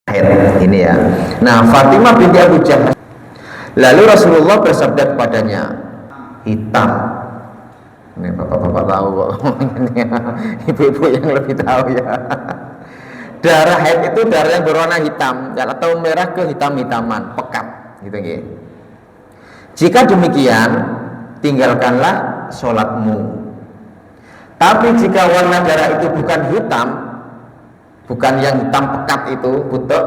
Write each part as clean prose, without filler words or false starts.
haid ini ya. Nah, Fatimah binti Abu Jahal, lalu Rasulullah bersabda kepadanya, hitam. Ini bapak-bapak tahu kok. Ibu-ibu yang lebih tahu ya. Darah haid itu darah yang berwarna hitam atau merah kehitam-hitaman, pekat gitu nggih. Jika demikian, tinggalkanlah sholatmu. Tapi jika warna darah itu bukan hitam, bukan yang hitam pekat itu, butek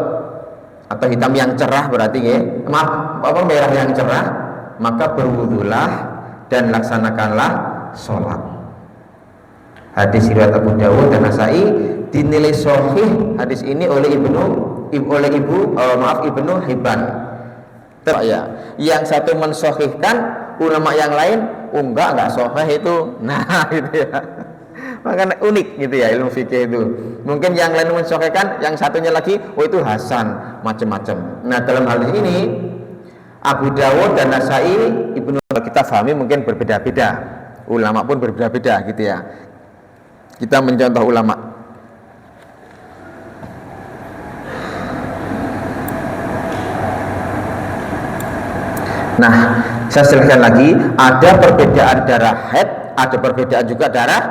atau hitam yang cerah berarti nggih, merah yang cerah, maka berwudulah dan laksanakanlah sholat. Hadis riwayat Abu Dawud dan Nasai, dinilai sahih hadis ini oleh Ibnu Hibban. Ya, yang satu mensahihkan, ulama yang lain enggak sahih itu. Nah, gitu ya. Makanya unik gitu ya ilmu fikih itu. Mungkin yang lain mensahihkan, yang satunya lagi itu hasan, macam-macam. Nah, dalam hal ini Abu Dawud dan Nasai, Ibnu, kita pahami mungkin berbeda-beda. Ulama pun berbeda-beda gitu ya. Kita mencontoh ulama. Nah, saya jelaskan lagi, ada perbedaan darah haid, ada perbedaan juga darah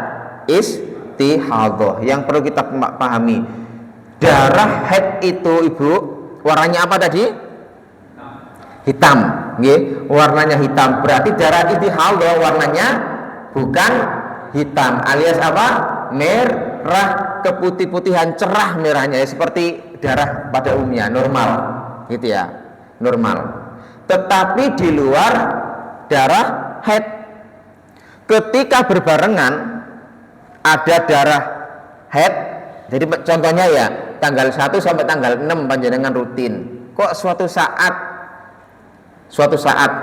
istihadhah. Yang perlu kita pahami, darah haid itu Ibu, warnanya apa tadi? Hitam, nggih. Warnanya hitam. Berarti darah istihadhah warnanya bukan hitam, alias apa? Merah keputih-putihan, cerah merahnya ya, seperti darah pada umumnya, normal gitu ya, normal. Tetapi di luar darah haid, ketika berbarengan ada darah haid, jadi contohnya ya tanggal 1 sampai tanggal 6 panjenengan rutin, kok suatu saat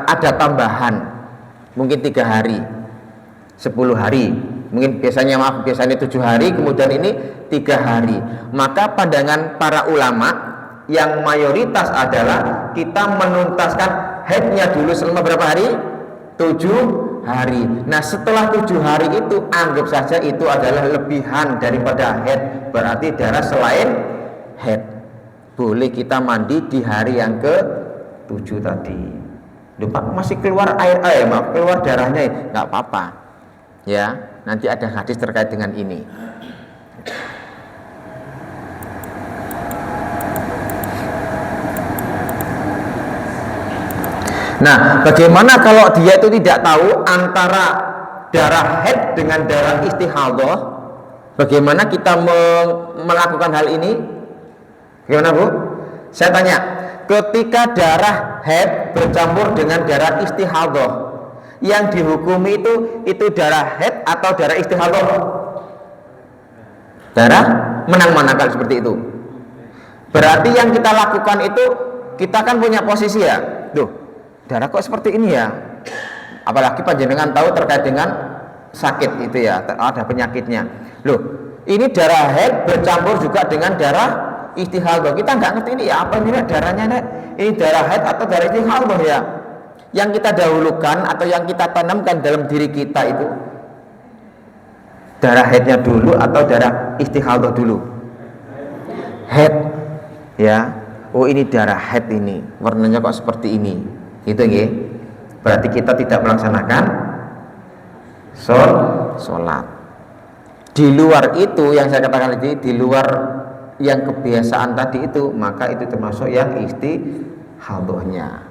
ada tambahan, mungkin 3 hari, 10 hari, mungkin biasanya 7 hari, kemudian ini 3 hari, maka pandangan para ulama yang mayoritas adalah kita menuntaskan haidnya dulu selama berapa hari? 7 hari. Nah, setelah 7 hari itu anggap saja itu adalah lebihan daripada haid, berarti darah selain haid. Boleh kita mandi di hari yang ke-7 tadi. Lupa masih keluar keluar darahnya, nggak apa-apa. Ya, nanti ada hadis terkait dengan ini. Nah, bagaimana kalau dia itu tidak tahu antara darah haid dengan darah istihadhah? Bagaimana kita melakukan hal ini? Bagaimana, Bu? Saya tanya, ketika darah haid bercampur dengan darah istihadhah, yang dihukumi itu darah haid atau darah istihadhah? Darah menang mana kalau seperti itu? Berarti yang kita lakukan itu, kita kan punya posisi ya, tuh. Darah kok seperti ini ya, apalagi panjenengan tahu terkait dengan sakit itu ya, ada penyakitnya. Loh, ini darah haid bercampur juga dengan darah istihadhah. Kita nggak ngerti ini ya, apa ini darahnya nek? Ini darah haid atau darah istihadhah ya? Yang kita dahulukan atau yang kita tanamkan dalam diri kita itu darah haidnya dulu atau darah istihadhah dulu? Haid ya. Oh, ini darah haid, ini warnanya kok seperti ini. Itu nggih. Berarti kita tidak melaksanakan sholat. Di luar itu yang saya katakan tadi, di luar yang kebiasaan tadi itu, maka itu termasuk yang istihadhahnya.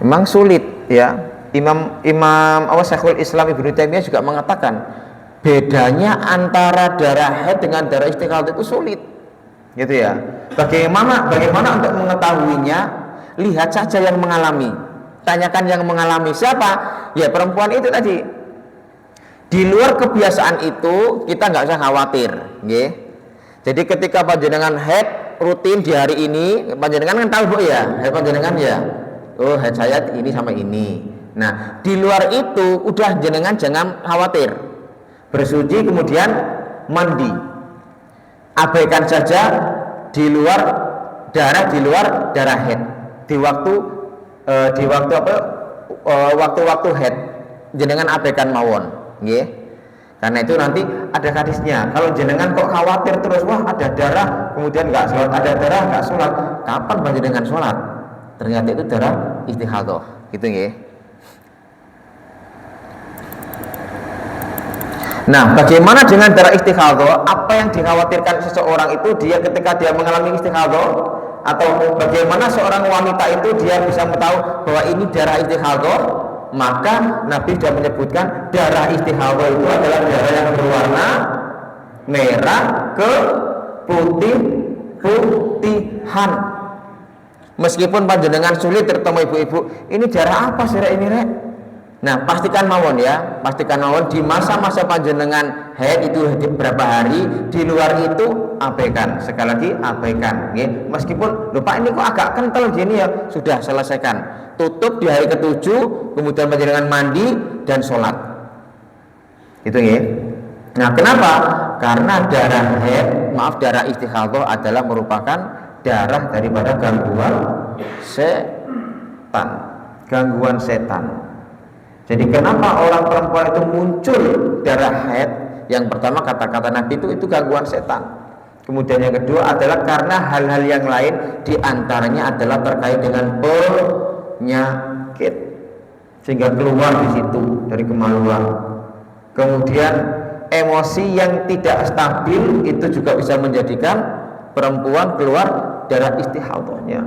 Memang sulit ya. Imam Syekhul Islam Ibnu Taimiyah juga mengatakan bedanya antara darah haid dengan darah istihadhah itu sulit. Gitu ya. Bagaimana untuk mengetahuinya? Lihat saja yang mengalami, tanyakan yang mengalami. Siapa? Ya perempuan itu tadi. Di luar kebiasaan itu kita nggak usah khawatir, nggih. Jadi ketika panjenengan haid rutin di hari ini, panjenengan kan tahu, Bu ya, haid panjenengan ya. Oh, haid saya ini sama ini. Nah, di luar itu udah jenengan jangan khawatir. Bersuci kemudian mandi. Abaikan saja di luar darah haid. Di waktu haid jenengan abaikan mawon, nggih. Karena itu nanti ada hadisnya. Kalau jenengan kok khawatir terus, wah ada darah, kemudian nggak sholat, ada darah nggak sholat, kapan panjenengan sholat? Ternyata itu darah istihadhah, gitu ya. Nah, bagaimana dengan darah istihadhah? Apa yang dikhawatirkan seseorang itu dia ketika dia mengalami istihadhah, atau bagaimana seorang wanita itu dia bisa tahu bahwa ini darah istihadhah? Maka Nabi sudah menyebutkan darah istihadhah itu adalah darah yang berwarna merah ke putih-putihan. Meskipun panjenengan sulit bertemu ibu-ibu, ini darah apa sih ini rek? Nah, pastikan mawon ya, pastikan mawon di masa-masa panjenengan haid itu berapa hari, di luar itu abaikan. Sekali lagi abaikan, ya. Meskipun lupa ini kok agak kental gini ya, sudah selesaikan. Tutup di hari ke-7, kemudian panjenengan mandi dan sholat. Itu ya. Nah, kenapa? Karena darah haid, darah istihadhah adalah merupakan darah daripada gangguan setan. Jadi kenapa orang perempuan itu muncul darah haid? Yang pertama kata-kata Nabi itu gangguan setan. Kemudian yang kedua adalah karena hal-hal yang lain, diantaranya adalah terkait dengan penyakit, sehingga keluar di situ dari kemaluan. Kemudian emosi yang tidak stabil itu juga bisa menjadikan perempuan keluar darah istihadhahnya.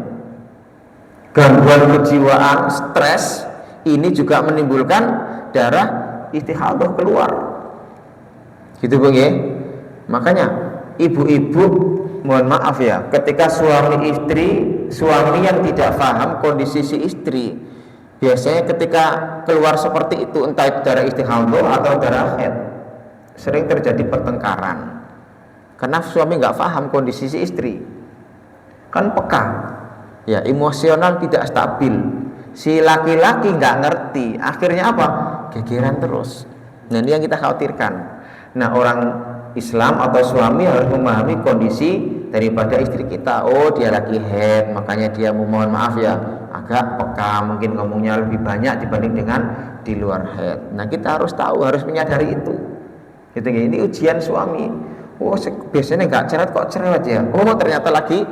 Gangguan kejiwaan, stres, ini juga menimbulkan darah istihadhah keluar. Gitu Bang ya. Makanya ibu-ibu mohon maaf ya, ketika suami yang tidak paham kondisi si istri, biasanya ketika keluar seperti itu, entah itu darah istihadhah atau darah haid, sering terjadi pertengkaran. Karena suami nggak paham kondisi si istri. Kan peka. Ya, emosional tidak stabil. Si laki-laki nggak ngerti, akhirnya apa? Gegeran terus. Nah, ini yang kita khawatirkan. Nah, orang Islam atau suami harus memahami kondisi daripada istri kita. Oh, dia lagi haid, makanya dia mohon maaf ya, agak peka, mungkin ngomongnya lebih banyak dibanding dengan di luar haid. Nah, kita harus tahu, harus menyadari itu. Gitu, ini ujian suami. Oh, biasanya nggak cerewet kok cerewet ya. Oh, ternyata lagi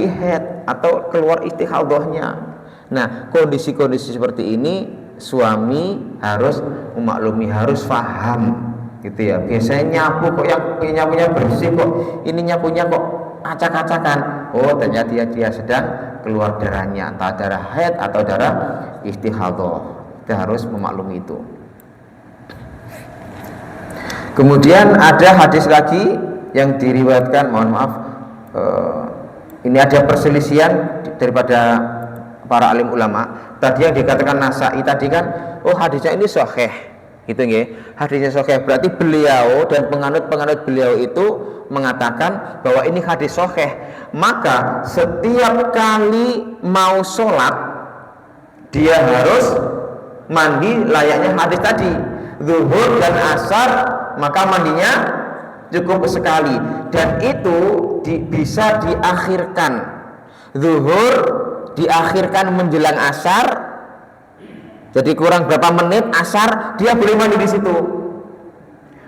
haid atau keluar istihadhahnya. Nah, kondisi-kondisi seperti ini suami harus memaklumi, harus paham, gitu ya. Biasanya nyapu kok yang nyapunya bersih kok, ini nyapunya kok acak-acakan. Oh, ternyata dia sedang keluar darahnya, entah darah haid atau darah istihadhah. Kita harus memaklumi itu. Kemudian ada hadis lagi yang diriwayatkan, mohon maaf, ini ada perselisihan daripada para alim ulama. Tadi yang dikatakan Nasa'i tadi kan, oh hadisnya ini sahih, gitu nggih. Hadisnya sahih berarti beliau dan penganut beliau itu mengatakan bahwa ini hadis sahih. Maka setiap kali mau sholat dia harus mandi layaknya hadis tadi. Zuhur dan asar maka mandinya cukup sekali, dan itu bisa diakhirkan. Zuhur diakhirkan menjelang asar, jadi kurang berapa menit asar dia boleh mandi di situ.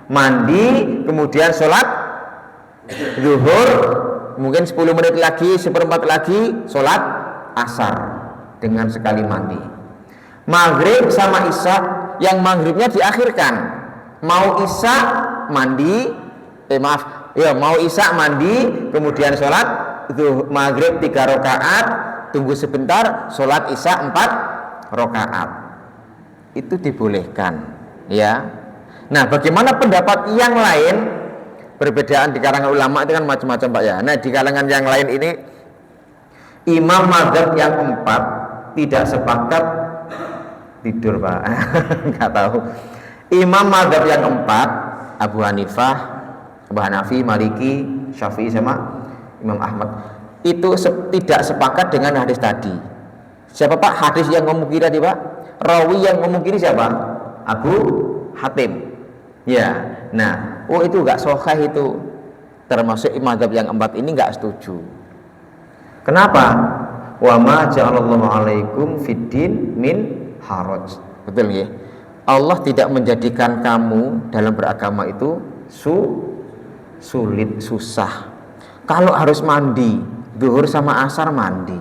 Mandi kemudian sholat zuhur, mungkin 10 menit lagi, seperempat lagi sholat asar dengan sekali mandi. Maghrib sama isya, yang maghribnya diakhirkan. Mau isya mandi, mau isya mandi, kemudian sholat maghrib 3 rakaat, tunggu sebentar, sholat isya 4 rakaat. Itu dibolehkan, ya. Nah, bagaimana pendapat yang lain? Perbedaan di kalangan ulama itu kan macam-macam Pak ya. Nah, di kalangan yang lain ini, imam mazhab yang 4 tidak sepakat tidur Pak. Nggak tahu. Imam mazhab yang 4, Abu Hanifah, Abu Hanafi, Maliki, Syafi'i sama Imam Ahmad, itu tidak sepakat dengan hadis tadi. Siapa Pak hadis yang ngomong tadi Pak? Rawi yang ngomong siapa? Abu Hatim. Ya. Nah, itu enggak sahih itu. Termasuk mazhab yang 4 ini enggak setuju. Kenapa? Wa ma ja'alallahu alaikum fiddin min haraj. Betul ya? Allah tidak menjadikan kamu dalam beragama itu sulit, susah. Kalau harus mandi, zuhur sama asar mandi,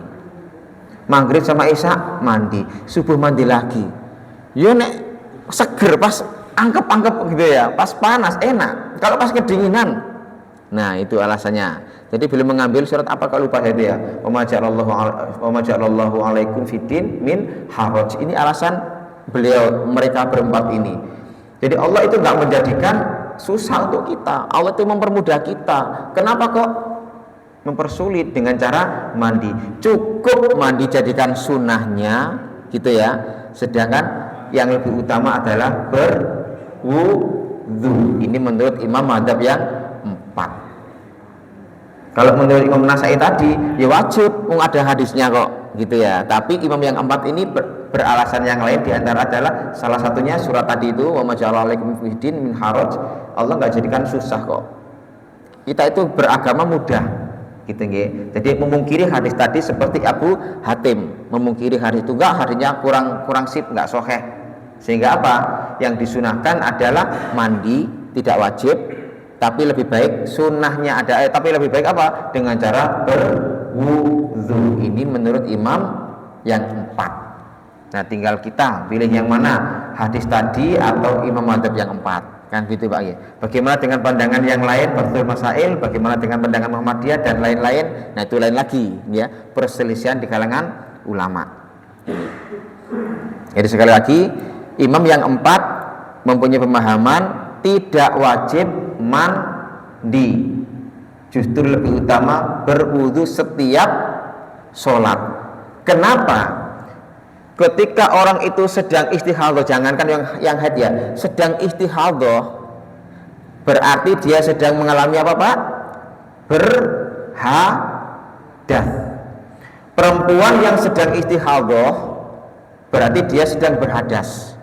maghrib sama isya mandi, subuh mandi lagi. Yo nek seger pas angkep gitu ya, pas panas enak. Kalau pas kedinginan, nah itu alasannya. Jadi beliau mengambil surat apa kalau lupa itu ya. Wa ma ja'alallahu alaikum fiddin min haraj. Ini alasan mereka berempat ini. Jadi Allah itu nggak menjadikan susah untuk kita. Allah itu mempermudah kita. Kenapa kok mempersulit dengan cara mandi? Cukup mandi jadikan sunnahnya gitu ya. Sedangkan yang lebih utama adalah berwudu. Ini menurut Imam Madzhab yang 4. Kalau menurut Imam Nasai tadi ya wajib, ada hadisnya kok gitu ya. Tapi imam yang 4 ini beralasan yang lain, diantara adalah salah satunya surat tadi itu wa ma ja'ala alaikum fiddin min haraj. Allah nggak jadikan susah kok. Kita itu beragama mudah gitu nggih. Jadi memungkiri hadis tadi seperti Abu Hatim memungkiri hadis itu enggak, hadisnya kurang sip, enggak sahih. Sehingga apa? Yang disunahkan adalah mandi, tidak wajib, tapi lebih baik sunnahnya ada, tapi lebih baik apa? Dengan cara berwudu. Ini menurut imam yang 4. Nah tinggal kita pilih yang mana, hadis tadi atau imam madzhab yang 4, kan gitu Pak ya. Bagaimana dengan pandangan yang lain, Bardul Masail, bagaimana dengan pandangan Muhammadiyah dan lain-lain. Nah itu lain lagi ya, perselisihan di kalangan ulama. Jadi sekali lagi, imam yang 4 mempunyai pemahaman tidak wajib mandi, justru lebih utama berwudu setiap sholat. Kenapa? Ketika orang itu sedang istihadhah, jangankan yang haid ya, sedang istihadhah, berarti dia sedang mengalami apa Pak? Berhadas. Perempuan yang sedang istihadhah berarti dia sedang berhadas.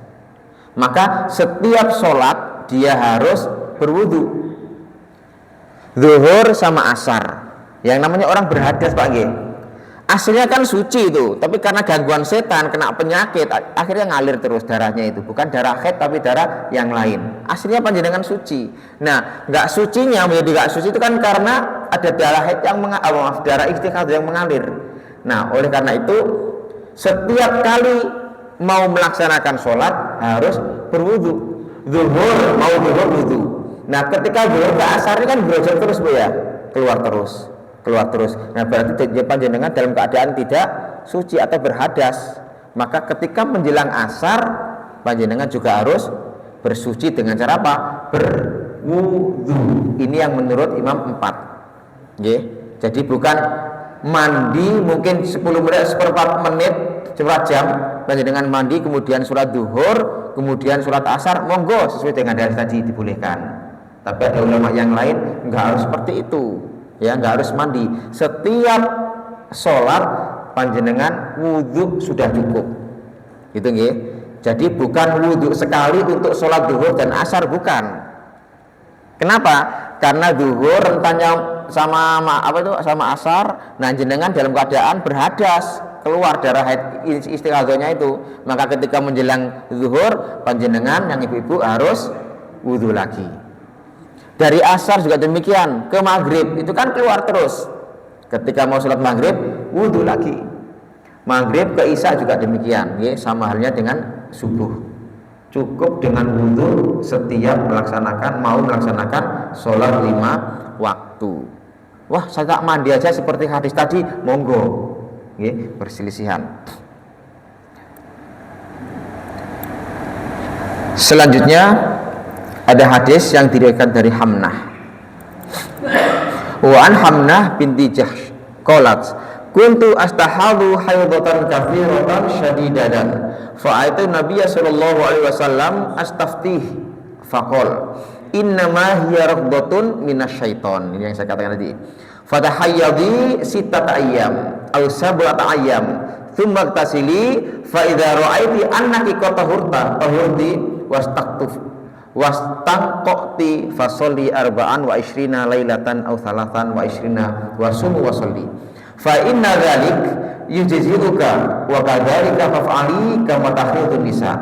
Maka setiap sholat dia harus berwudu. Zuhur sama asar. Yang namanya orang berhadas Pak G, aslinya kan suci itu, tapi karena gangguan setan, kena penyakit, akhirnya ngalir terus darahnya itu. Bukan darah haid tapi darah yang lain. Aslinya panjenengan suci. Nah, nggak sucinya menjadi nggak suci itu kan karena ada darah haid yang darah istihadhah yang mengalir. Nah, oleh karena itu setiap kali mau melaksanakan sholat harus berwudu. Zuhur mau berwudu. Nah, ketika zuhur ke asar ini kan berjalan terus Bu ya, keluar terus. Nah berarti panjenengan dalam keadaan tidak suci atau berhadas. Maka ketika menjelang asar panjenengan juga harus bersuci dengan cara apa? Berwudu. Ini yang menurut imam 4. Jadi bukan mandi mungkin 10 menit, seperempat menit, seperempat jam panjenengan mandi, kemudian sholat duhur, kemudian sholat asar, monggo sesuai dengan hadis tadi dibolehkan. Tapi ada ulama yang lain nggak harus seperti itu. Ya, nggak harus mandi. Setiap sholat panjenengan wudhu sudah cukup, gitu nggih. Jadi bukan wudhu sekali untuk sholat duhur dan asar, bukan. Kenapa? Karena duhur rentannya sama asar. Nah jenengan dalam keadaan berhadas, keluar darah haid istihadhahnya itu. Maka ketika menjelang duhur panjenengan yang ibu-ibu harus wudhu lagi. Dari asar juga demikian, ke maghrib itu kan keluar terus. Ketika mau sholat maghrib, wudhu lagi. Maghrib ke isya juga demikian, ya, sama halnya dengan subuh. Cukup dengan wudhu setiap mau melaksanakan sholat 5 waktu. Wah, saya tak mandi aja seperti hadis tadi, monggo. Ya, perselisihan. Selanjutnya ada hadis yang diriwayatkan dari Hamnah. Wa an Hamnah binti Jahsh qalat kuntu astahadu haydatan katsiratan syadidatan fa'aitu nabiyya sallallahu alaihi wasallam astaftih faqala innama hiya raqdatun minasyaiton. Ini yang saya katakan tadi. Fatahayyadi sittata ayyam aw sab'ata ayyam thumma tasili fa idza ra'aiti annaki tahurti wastaqti fasolli arba'an wa ishrina lailatan aw thalathan wa ishrina wa sumu wa solli fa inna dzalik yujzi'uka wa kadzalika faf'ali kama tahridun nisa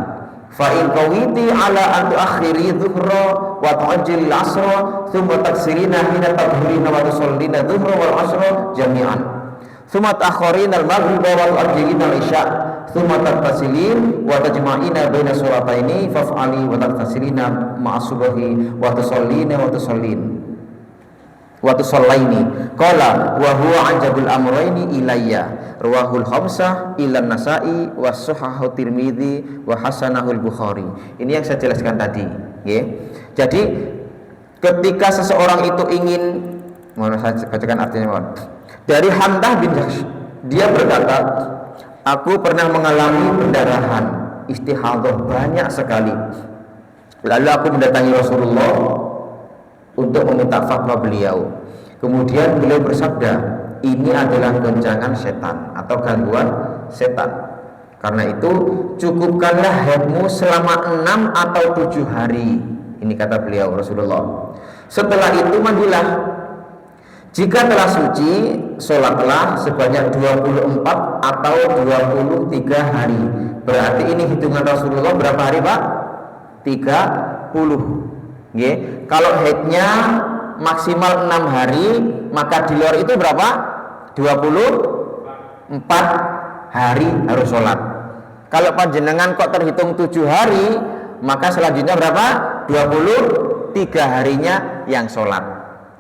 Fa in qawiti ala an tuakhiri dhuhra wa tu'ajjil al-'asra thumma taksirina hina tadhurina wa tusallina dhuhra wal 'asra jami'an thumma ta'khirina al-maghrib wa tu'ajjilina al-isya thumma tattasilin wa tajma'ina baina surataini faf'ali wa tattasilina ma'a subhi wa tusallina wa tusallaini qala wa huwa ajabul amrayni ilayya rawahul khamsah ilan Nasa'i wa sahahu Tirmidzi wa hasanahul Bukhari. Ini yang saya jelaskan tadi, ya. Jadi ketika seseorang itu ingin, mohon saya bacakan artinya, mohon. Dari Hamdah bin Jahsh, dia berkata, aku pernah mengalami pendarahan istihadah banyak sekali. Lalu aku mendatangi Rasulullah untuk meminta fatwa beliau. Kemudian beliau bersabda, ini adalah goncangan setan atau gangguan setan. Karena itu cukupkanlah haidmu selama 6 atau 7 hari. Ini kata beliau Rasulullah. Setelah itu mandilah. Jika telah suci, sholatlah sebanyak 24 atau 23 hari. Berarti ini hitungan Rasulullah berapa hari, Pak? 30. Nggih. Kalau haidnya maksimal 6 hari, maka di luar itu berapa? 24 hari harus sholat. Kalau panjenengan kok terhitung 7 hari, maka selanjutnya berapa? 23 harinya yang sholat.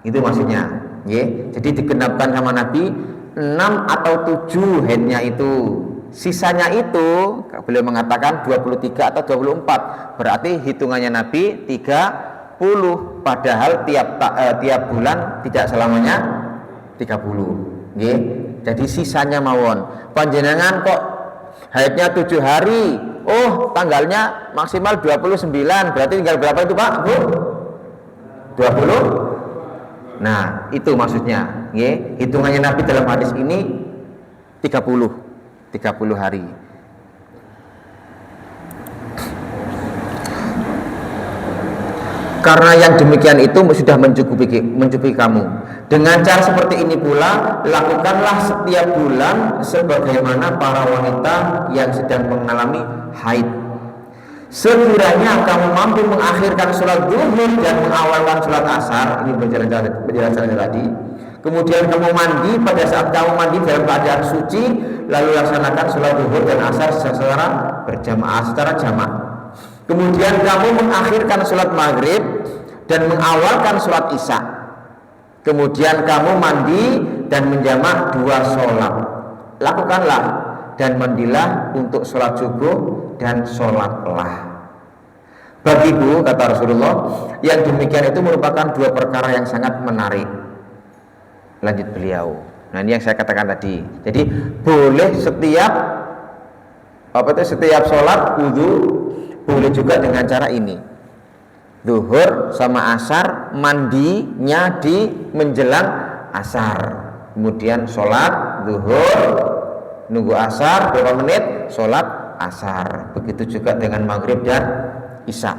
Itu maksudnya, ya. Jadi digenapkan sama Nabi 6 atau 7 haidnya itu. Sisanya itu beliau mengatakan 23 atau 24. Berarti hitungannya Nabi 30, padahal tiap bulan tidak selamanya 30. Nggih. Jadi sisanya mawon. Panjenengan kok haidnya 7 hari. Oh, tanggalnya maksimal 29. Berarti tinggal berapa itu, Pak? Bu? 20. Nah, itu maksudnya, nggih. Hitungannya Nabi dalam hadis ini 30 hari. Karena yang demikian itu sudah mencukupi kamu. Dengan cara seperti ini pula, lakukanlah setiap bulan sebagaimana para wanita yang sedang mengalami haid. Sekiranya kamu mampu mengakhirkan sholat zuhur dan mengawalkan sholat asar, ini penjelasan tadi. Kemudian kamu mandi, pada saat kamu mandi dalam keadaan suci, lalu laksanakan sholat zuhur dan asar secara berjamaah, secara jamak. Kemudian kamu mengakhirkan sholat maghrib dan mengawalkan sholat isya. Kemudian kamu mandi dan menjamak 2 sholat. Lakukanlah dan mandilah untuk sholat subuh dan sholatlah. Bagiku, kata Rasulullah, yang demikian itu merupakan 2 perkara yang sangat menarik. Lanjut beliau. Nah, ini yang saya katakan tadi. Jadi boleh setiap sholat wudu, boleh juga dengan cara ini. Zuhur sama asar, mandinya di menjelang asar. Kemudian sholat zuhur, nunggu asar berapa menit, sholat asar. Begitu juga dengan maghrib dan isya.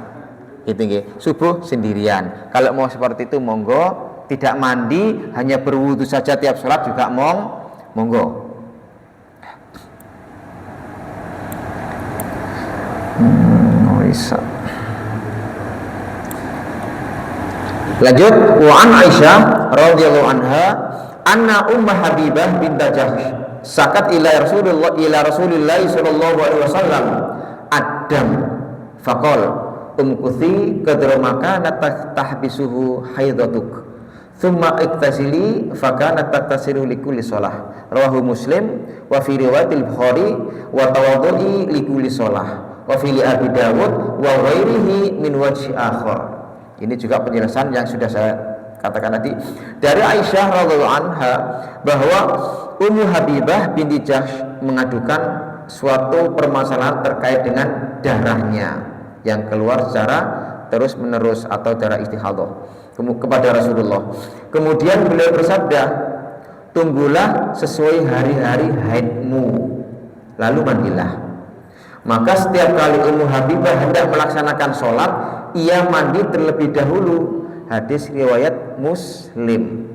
Gitu nggih. Subuh sendirian. Kalau mau seperti itu monggo. Tidak mandi, hanya berwudu saja tiap sholat juga monggo. Lanjut, wa an Aisyah radhiyallahu anha anna Ummah Habibah bint Jahsh sakat ila Rasulillah sallallahu alaihi wasallam adam faqal umkuthi qadra makana tahbisuhu haidatuk thumma iktasili fakana taktasilu likulli shalah rawahu Muslim wa fi riwayatil Bukhari wa tawaddu'i likulli shalah wa fi Abi Dawud wa ghairihi min wajhi akhar. Ini juga penjelasan yang sudah saya katakan tadi dari Aisyah radhiyallahu anha bahwa Ummu Habibah binti Jahsh mengadukan suatu permasalahan terkait dengan darahnya yang keluar secara terus menerus atau darah istihadah kepada Rasulullah. Kemudian beliau bersabda, tunggulah sesuai hari-hari haidmu lalu mandilah. Maka setiap kali Ummu Habibah hendak melaksanakan sholat, ia mandi terlebih dahulu. Hadis riwayat Muslim.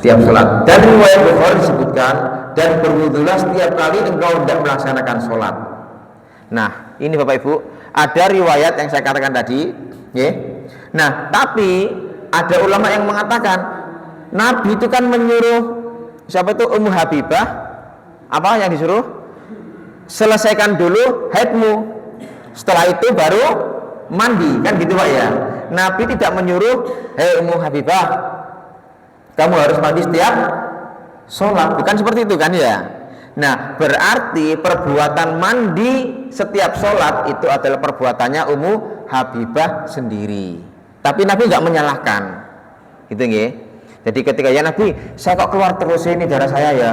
Tiap sholat. Dan riwayat Bukhari disebutkan, dan berwudulah setiap kali engkau hendak melaksanakan sholat. Nah, ini Bapak Ibu, ada riwayat yang saya katakan tadi, ya. Nah, tapi ada ulama yang mengatakan Nabi itu kan menyuruh siapa itu Ummu Habibah, apa yang disuruh? Selesaikan dulu haidmu. Setelah itu baru mandi, kan gitu Pak ya. Nabi tidak menyuruh, "Hei Ummu Habibah, kamu harus mandi setiap sholat." Bukan seperti itu kan ya. Nah, berarti perbuatan mandi setiap sholat itu adalah perbuatannya Ummu Habibah sendiri. Tapi Nabi nggak menyalahkan, gitu nggih. Jadi ketika ya Nabi, saya kok keluar terus ini darah saya ya.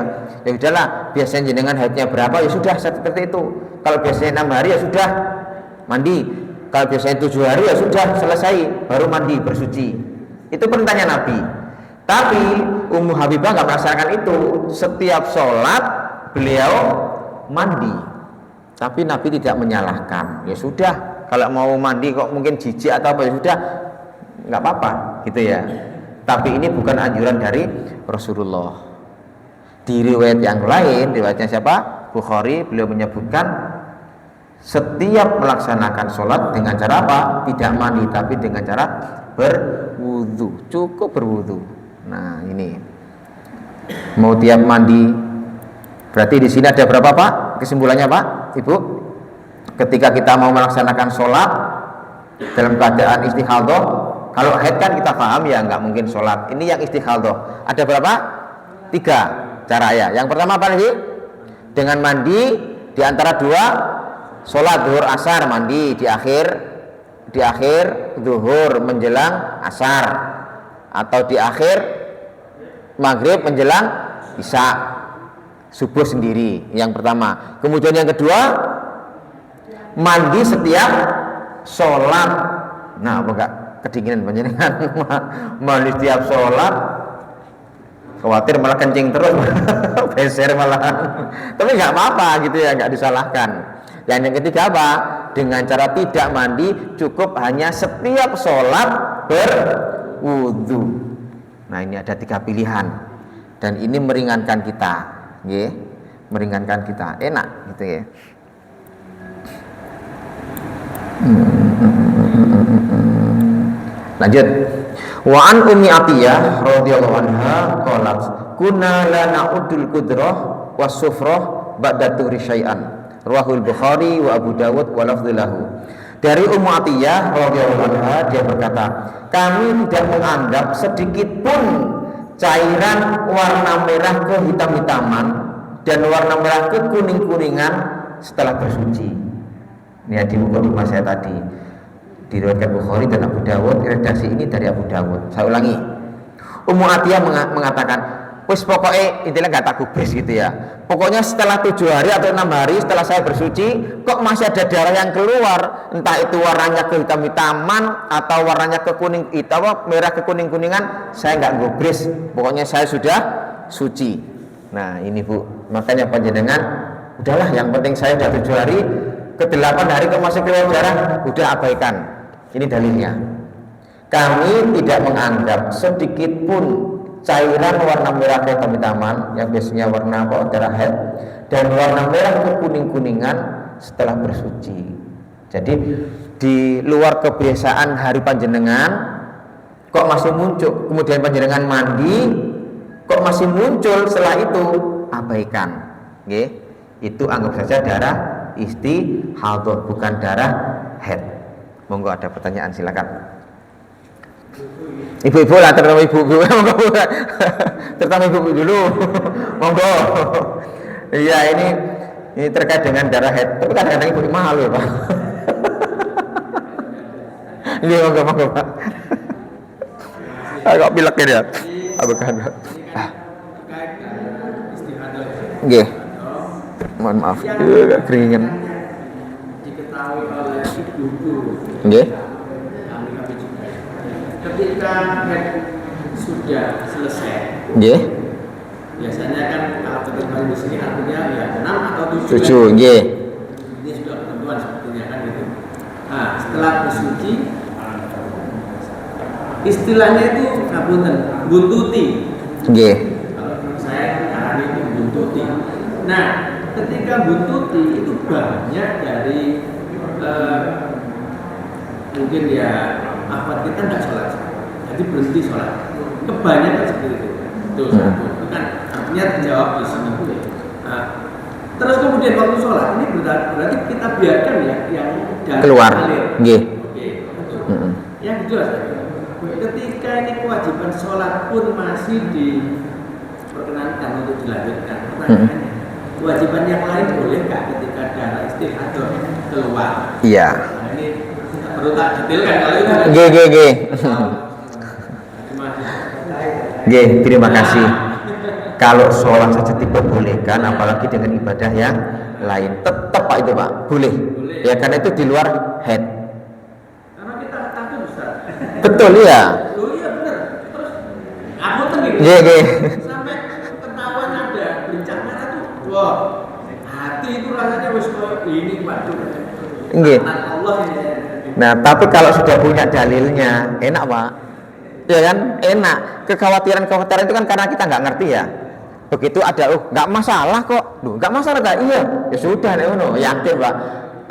Ya udahlah, biasanya jenengan haidnya berapa ya sudah seperti itu. Kalau biasanya 6 hari ya sudah mandi. Kalau biasanya 7 hari ya sudah selesai baru mandi bersuci. Itu perintahnya Nabi. Tapi Ummu Habibah nggak merasakan itu. Setiap sholat beliau mandi. Tapi Nabi tidak menyalahkan. Ya sudah, kalau mau mandi kok mungkin jijik atau apa ya sudah, nggak apa-apa, gitu ya. Tapi ini bukan anjuran dari Rasulullah. Di riwayat yang lain, riwayatnya siapa? Bukhari, beliau menyebutkan setiap melaksanakan sholat dengan cara apa? Tidak mandi, tapi dengan cara berwudu. Cukup berwudu. Nah ini mau tiap mandi. Berarti di sini ada berapa Pak? Kesimpulannya Pak, Ibu? Ketika kita mau melaksanakan sholat dalam keadaan istighadah, kalau haid kan kita paham ya nggak mungkin sholat. Ini yang istighadah. Ada berapa? 3 cara ya. Yang pertama apa lagi? Dengan mandi di antara 2 sholat zuhur asar, mandi di akhir zuhur menjelang asar, atau di akhir maghrib menjelang isya, subuh sendiri. Yang pertama. Kemudian yang kedua, mandi setiap sholat. Nah, apa enggak kedinginan panjenengan mandi setiap sholat, khawatir malah kencing terus beser malah. Tapi nggak apa-apa gitu ya, nggak disalahkan. Dan yang ketiga apa? Dengan cara tidak mandi, cukup hanya setiap sholat berwudu. Nah ini ada 3 pilihan, dan ini meringankan kita, ya, meringankan kita, enak gitu ya. Lanjut. Wa an Ummi Atiyah radhiyallahu anha qalat kunna la na'udul qudrah was sufrah ba'da tuhri syai'an. Rawahul Bukhari wa Abu Dawud wa lafdzulahu. Dari Ummu Atiyah radhiyallahu anha, dia berkata, kami tidak menganggap sedikit pun cairan warna merah kehitam-hitaman dan warna merah kekuning-kuningan setelah bersuci. Ini di muka saya tadi. Diriwayatkan Bukhari dan Abu Dawud. Redaksi ini dari Abu Dawud. Saya ulangi. Ummu Atiyah mengatakan, wis pokoknya intinya nggak tak gubris gitu ya. Pokoknya setelah 7 hari atau 6 hari setelah saya bersuci, kok masih ada darah yang keluar, entah itu warnanya kehitam-hitaman atau warnanya kekuning hitam, merah kekuning-kuningan, saya nggak gubris. Pokoknya saya sudah suci. Nah ini Bu, makanya panjenengan udahlah, yang penting saya sudah 7 hari, ke-8 hari kok masih keluar darah, udah abaikan. Ini dalilnya. Kami tidak menganggap sedikit pun cairan warna merah kehitam-hitaman yang biasanya warna apa, darah haid, dan warna merah kekuning-kuningan setelah bersuci. Jadi di luar kebiasaan hari panjenengan kok masih muncul, kemudian panjenengan mandi kok masih muncul, setelah itu abaikan. Nggih, itu anggap saja darah istihadhah, bukan darah haid. Monggo ada pertanyaan silakan. Ibu-ibu lah, terutama ibu-ibu, terutama ibu-ibu dulu, monggo. Iya ini terkait dengan darah haid, tapi kadang-kadang ibu malu ya Pak. Ini monggo Pak. Agak pilek ya, apa kan? Nggih. Mohon maaf, agak keringan. Diketahui oleh ibu-ibu. Nggih. Ketika haid sudah selesai, Nggih. biasanya kan kalau ketentuan di sini artinya ya 6 atau 7. 7, nggih. Ini sudah ketentuan sepertinya kan gitu. Nah, setelah bersuci, istilahnya itu ngapunten, buntuti. Nggih. Kalau menurut saya caranya itu buntuti. Nah, ketika buntuti itu banyak dari mungkin ya akhwat kita nggak sholat, jadi berhenti sholat. Kebanyakan seperti itu. Itu satu. Itu kan artinya terjawab di sini. Nah, terus kemudian waktu sholat ini berarti kita biarkan ya yang keluar. Nggih. Yang kedua, ketika ini kewajiban sholat pun masih diperkenankan untuk dilanjutkan. Pertanyaannya, kewajiban yang lain boleh nggak ketika darah istihadah keluar? Iya. Nah, ini perlu tak detailkan kalau itu. Terima kasih. Kalau sholat saja diperbolehkan, apalagi dengan ibadah yang lain, tetap Pak itu Pak, boleh. Ya karena itu di luar head. Karena kita takut Ustaz. Betul ya. Oh iya benar. Terus aku tadi sampai ketahuan ada bencana tuh, wah hati itu rasanya wis ini waduh. Nggih. Allah ini. Nah, tapi kalau sudah punya dalilnya, enak Pak. Ya kan, enak. Kekhawatiran itu kan karena kita nggak ngerti ya. Begitu ada, nggak masalah kok. Duh, nggak masalah nggak? Iya. Ya sudah, yakin Pak.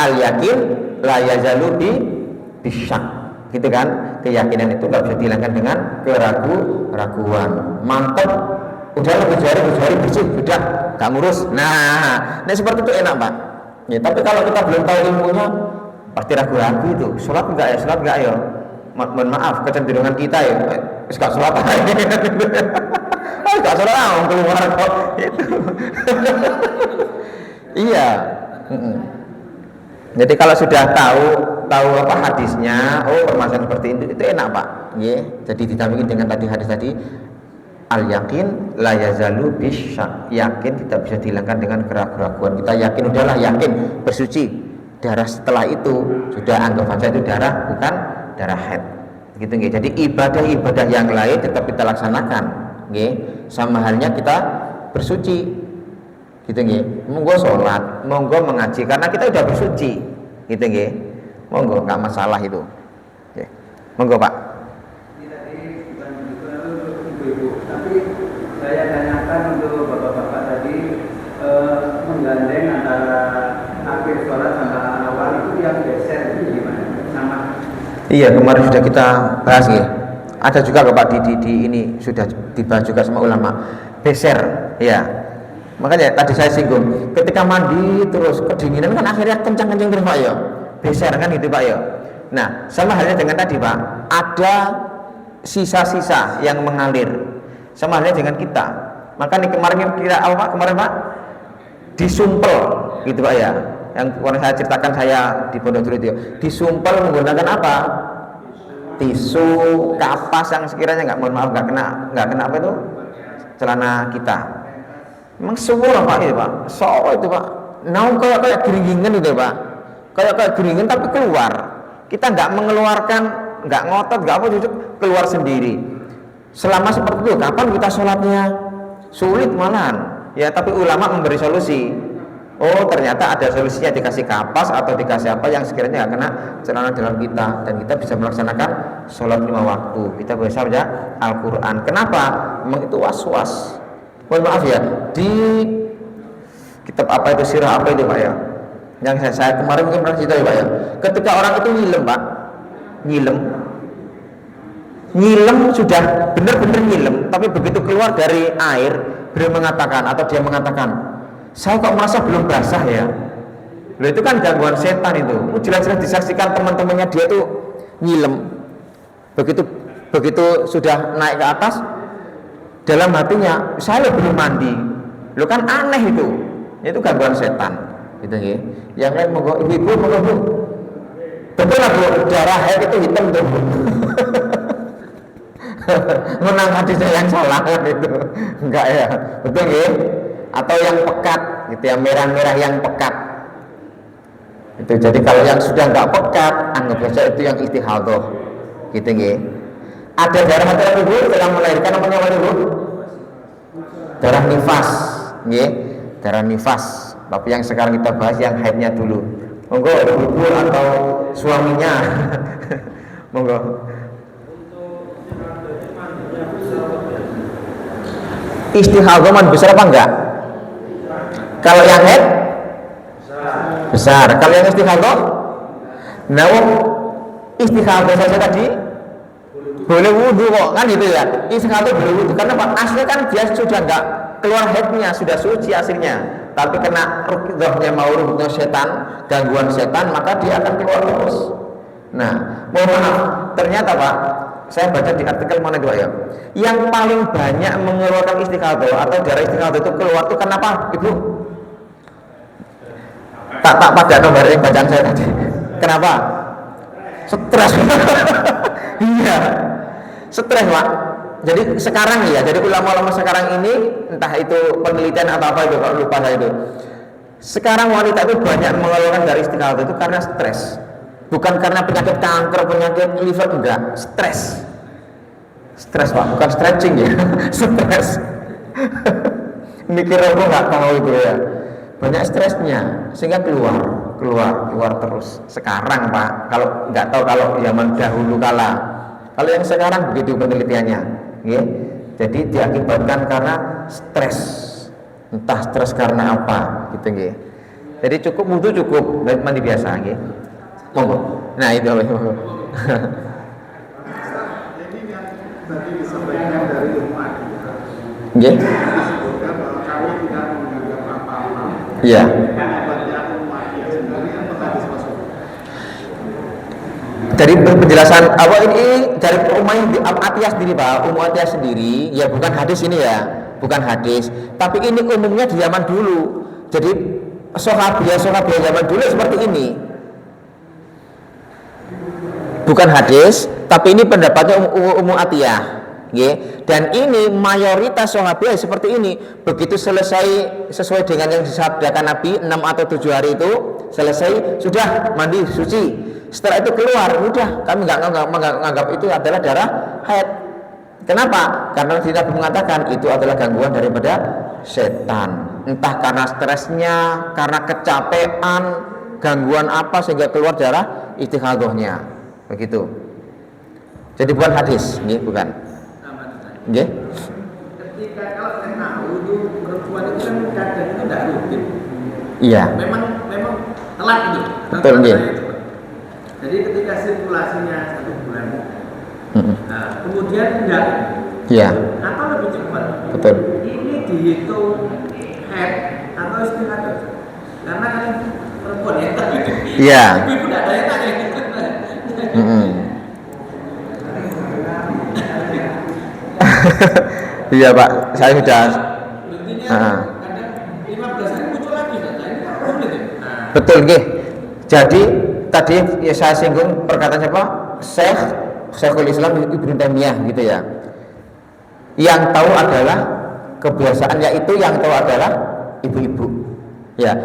Al yakin la yazalu bisyak. Gitu kan? Keyakinan itu nggak bisa dihilangkan dengan keraguan. Mantap. Udah lebih jari bersih, udah nggak ngurus. Nah, seperti itu enak Pak. Ya, tapi kalau kita belum tahu ilmunya, pasti ragu-ragu itu. Sholat enggak ya? Mohon maaf, kecenderungan kita ya. Enggak sholat aja. Enggak sholat keluar kok. Itu. Iya. Jadi kalau sudah tahu apa hadisnya, permasalahan seperti itu enak Pak. Ya, jadi ditambahkan dengan hadis tadi. Al yakin la yazalu bisyak. Yakin tidak bisa dihilangkan dengan keraguan. Kita yakin udahlah yakin bersuci. Darah setelah itu sudah anggap saja itu darah bukan darah haid. Gitu nggih. Jadi ibadah-ibadah yang lain tetap kita laksanakan, nggih. Sama halnya kita bersuci. Gitu nggih. Monggo sholat, monggo mengaji karena kita sudah bersuci. Gitu nggih. Monggo enggak masalah itu. Nggih. Monggo Pak. Saya tanyakan untuk bapak-bapak tadi menggandeng antara akhir sholat sama awal itu yang geser itu gimana? Sama? Iya, kemarin sudah kita bahas ya. Ada juga Bapak di ini sudah dibahas juga sama ulama. Beser, ya. Makanya tadi saya singgung, ketika mandi terus kedinginan kan akhirnya kencang-kencang terus Pak ya. Beser kan gitu Pak ya. Nah, sama halnya dengan tadi Pak, ada sisa-sisa yang mengalir. Sama halnya dengan kita. Maka nih kemarin Pak disumpel gitu Pak ya. Yang kemarin saya ceritakan saya di Pondok Dulu itu disumpel menggunakan apa? Tisu kapas yang sekiranya nggak kena apa itu celana kita. Memang semua Pak itu Pak. Itu Pak. Nah kayak geringingan itu Pak. Kayak geringingan tapi keluar. Kita nggak mengeluarkan, nggak ngotot, nggak apa justru keluar sendiri. Selama seperti itu, kapan kita sholatnya? Sulit malahan. Ya, tapi ulama memberi solusi. Oh, ternyata ada solusinya, dikasih kapas atau dikasih apa yang sekiranya nggak kena celana dalam kita, dan kita bisa melaksanakan sholat 5 waktu. Kita bisa baca Al-Quran. Kenapa? Memang itu was-was. Mohon maaf ya, di kitab apa itu sirah apa itu Pak ya? Yang saya kemarin mungkin pernah cerita ya Pak ya. Ketika orang itu nyilem Pak, nyilem sudah benar-benar nyilem, tapi begitu keluar dari air dia mengatakan, saya kok merasa belum basah ya. Loh, itu kan gangguan setan itu. Jelas-jelas disaksikan teman-temannya dia tuh nyilem. Begitu sudah naik ke atas, dalam hatinya saya belum mandi. Loh kan aneh itu. Itu gangguan setan. Gitu ya. Yang lain monggo ibu monggo. Betul lah Bu, darah haid itu hitam tuh. Menang hadisnya yang salah itu enggak ya, betul ya? Atau yang pekat gitu, yang merah-merah yang pekat itu. Jadi kalau yang sudah enggak pekat, anggap saja itu yang istihadhah gitu ya. Ada darah mata ibu dalam melahirkan namanya apa ibu? Darah nifas ya, darah nifas. Tapi yang sekarang kita bahas yang haidnya dulu. Monggo ibu atau suaminya monggo. Istihadhah besar apa enggak? Kalau yang haid besar. Kalau yang istighadah, nah istighadah saja tadi boleh wudhu kok, kan gitu ya. Istighadah boleh wudhu karena aslinya kan dia sudah enggak keluar haidnya, sudah suci aslinya. Tapi kena ruqyahnya mau ruqyah setan, gangguan setan, maka dia akan keluar terus. Nah, mohon maaf, ternyata Pak, saya baca di artikel mana itu ya, yang paling banyak mengeluarkan istighadah atau darah istighadah itu keluar itu kenapa, Ibu? Tak pada nomor yang bacaan saya tadi. Kenapa? Stres. Iya, stres Pak. Jadi sekarang ya, jadi ulama-ulama sekarang ini, entah itu penelitian atau apa itu, kalau lupa saya itu. Sekarang wanita itu banyak mengeluarkan dari istighadah itu karena stres. Bukan karena penyakit kanker, penyakit liver, enggak, stres. Stres Pak, bukan stretching ya, stres. Mikir apa nggak tahu itu ya. Banyak stresnya, sehingga keluar terus. Sekarang Pak, kalau nggak tahu kalau zaman dahulu kala. Kalau yang sekarang begitu penelitiannya, ya. Jadi diakibatkan karena stres, entah stres karena apa, gitu, ya. Jadi wudhu cukup, mandi biasa, ya. Monggo. Nah itu, monggo. Ini yang tadi disampaikan dari umat, Ya. disebutkan bahwa kami tidak menganggap apa-apa. Iya. Obatnya umat ya sebenarnya apa tadi masuk? Dari penjelasan apa ini dari Umayyah Atiyah sendiri Pak, Atiyah sendiri ya, bukan hadis ini ya, bukan hadis, tapi ini umumnya di zaman dulu. Jadi sahabiah zaman dulu seperti ini, bukan hadis, tapi ini pendapatnya Atiyah, ya. Dan ini mayoritas sahabiah seperti ini. Begitu selesai sesuai dengan yang disabdakan Nabi 6 atau 7 hari itu selesai, sudah mandi suci. Setelah itu keluar, udah kami nggak menganggap itu adalah darah haid. Kenapa? Karena Nabi mengatakan itu adalah gangguan daripada setan. Entah karena stresnya, karena kecapean, gangguan apa sehingga keluar darah istighadahnya. Begitu. Jadi bukan hadis, nggih, bukan. Nggih. Ketika kalau saya tahu itu perempuan itu kan kadang itu tidak rutin. Iya. Memang telat itu. Betul, nggih. Jadi ketika sirkulasinya 1 bulan, nah, kemudian tidak, Iya. atau lebih cepat, Betul. ini dihitung haid atau istighadah. Karena kan perempuan ya, Iya. ibu tidak ada yang tanya. Iya Pak, saya sudah. Intinya kadang 15 hari muncul lagi, nah ini kan sulit ya. Nah, Betul nggih. Jadi tadi ya saya singgung perkataan siapa? Syekhul Islam Ibnu Taimiyah gitu ya. Yang tahu adalah kebiasaan, yaitu yang tahu adalah ibu-ibu. Ya.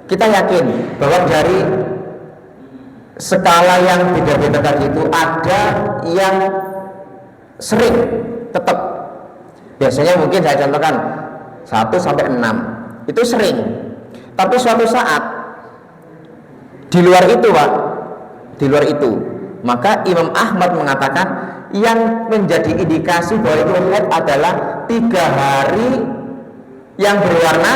Kita yakin bahwa dari skala yang beda-beda tadi itu ada yang sering tetap. Biasanya mungkin saya contohkan 1 sampai 6. Itu sering. Tapi suatu saat di luar itu Pak, di luar itu, maka Imam Ahmad mengatakan yang menjadi indikasi bahwa itu haid adalah 3 hari yang berwarna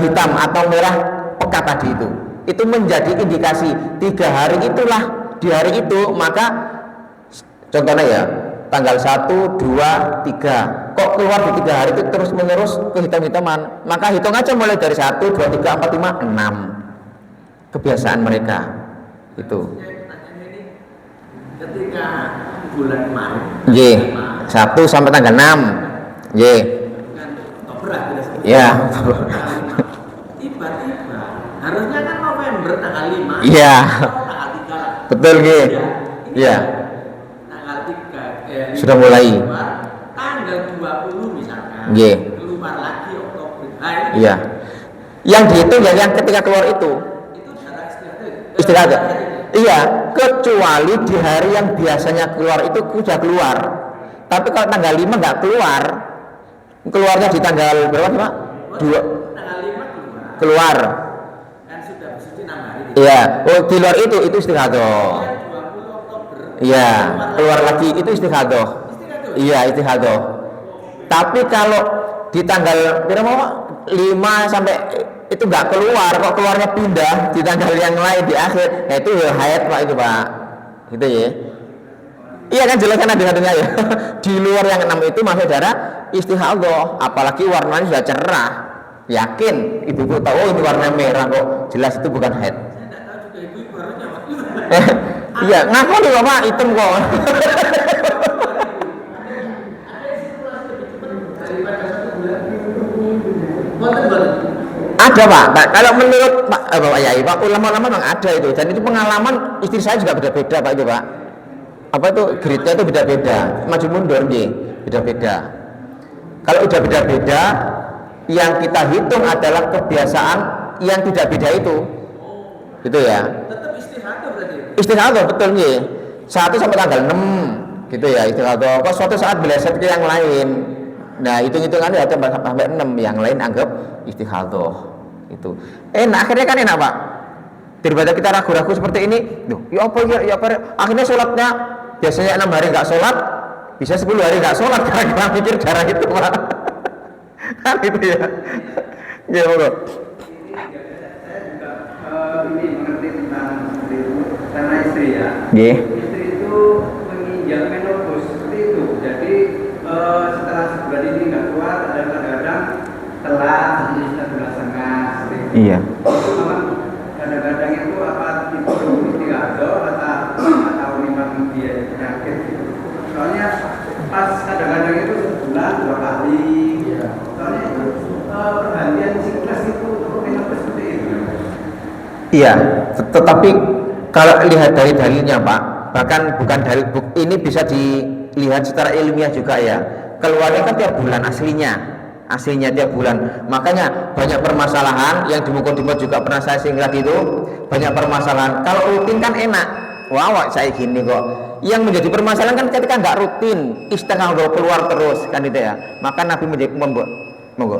hitam atau merah pekat tadi itu. Itu menjadi indikasi 3 hari itulah, di hari itu maka contohnya ya, tanggal 1, 2, 3 kok keluar di 3 hari itu terus menerus kehitam-hitaman, maka hitung aja mulai dari 1, 2, 3, 4, 5, 6 kebiasaan mereka itu. ketika bulan Maret, Nggih, 1 sampai tanggal 6. Nggih. kan Oktober kita sebut. Ya. Tiba-tiba harusnya kan November tanggal 5. Iya. Atau tanggal 3. Betul nggih. Iya. Tanggal 3 Sudah mulai. Tanggal 20 misalkan. Nggih. Keluar lagi Oktober. Nah, ini Iya. Yang dihitung ya yang ketika keluar itu. itu darah istighadah. Istighadah. Iya, kecuali di hari yang biasanya keluar itu sudah keluar. Tapi kalau tanggal 5 nggak keluar, keluarnya di tanggal berapa Pak? 2 Tanggal 5 keluar. keluar. Kan sudah bersuci 6 hari. Iya, oh di luar itu istighadah. 20 Oktober. Iya, keluar lagi itu istighadah. Istighadah. Iya, istighadah. Tapi kalau di tanggal berapa Pak? 5 sampai itu nggak keluar, kok keluarnya pindah di tanggal yang lain di akhir, nah itu ya haid Pak, itu Pak, gitu ya. Iya kan, jelaskan hadis-hadisnya ya. Di luar yang 6 itu masuk darah istihadhah, apalagi warnanya sudah cerah, yakin ibu-ibu tahu oh ini warna merah kok, jelas itu bukan haid. Saya tidak tahu juga ibu-ibu harusnya Pak. Iya, ngaku nih Bapak, hitam kok. Ada Pak, kalau menurut Bapak Yai, Pak, ulama-ulama memang ada itu, dan itu pengalaman istri saya juga beda-beda Pak, itu Pak. Apa itu grade-nya itu beda-beda, maju mundur nih, beda-beda. Kalau udah beda-beda, yang kita hitung adalah kebiasaan yang tidak beda itu, gitu ya. Tetap istihadhah berarti. Istihadhah betul nih, 1 sampai tanggal 6, gitu ya istihadhah. Kok suatu saat meleset ke yang lain, nah hitung-hitungannya ada sampai 6, yang lain anggap istihadhah. Itu akhirnya kan enak Pak, daripada kita ragu-ragu seperti ini. Duh, ya apa, akhirnya sholatnya biasanya 6 hari nggak sholat, bisa 10 hari nggak sholat karena kita mikir darah itu Pak. Kan itu ya. Ya Allah. Saya juga ini mengerti tentang seperti itu karena istri ya. Nggih. Istri itu menginjak menopause seperti itu. Jadi setelah sebulan ini nggak kuat, ada kadang-kadang telat, jadi 1,5 seperti itu. Iya. Memang kadang-kadang itu apa itu istihadhah atau memang dia penyakit gitu. Soalnya pas kadang-kadang itu sebulan 2 kali. Soalnya itu pergantian siklus itu menopause seperti itu. Iya, tetapi kalau lihat dari dalilnya Pak, bahkan bukan dalil ini bisa dilihat secara ilmiah juga ya. Keluarnya kan tiap bulan aslinya tiap bulan. Makanya banyak permasalahan yang di Muqaddimah juga pernah saya singgung itu, banyak permasalahan. Kalau rutin kan enak. Wah, saya gini kok. Yang menjadi permasalahan kan ketika nggak rutin, istihadhah keluar terus kan itu ya. Maka Nabi membuat monggo.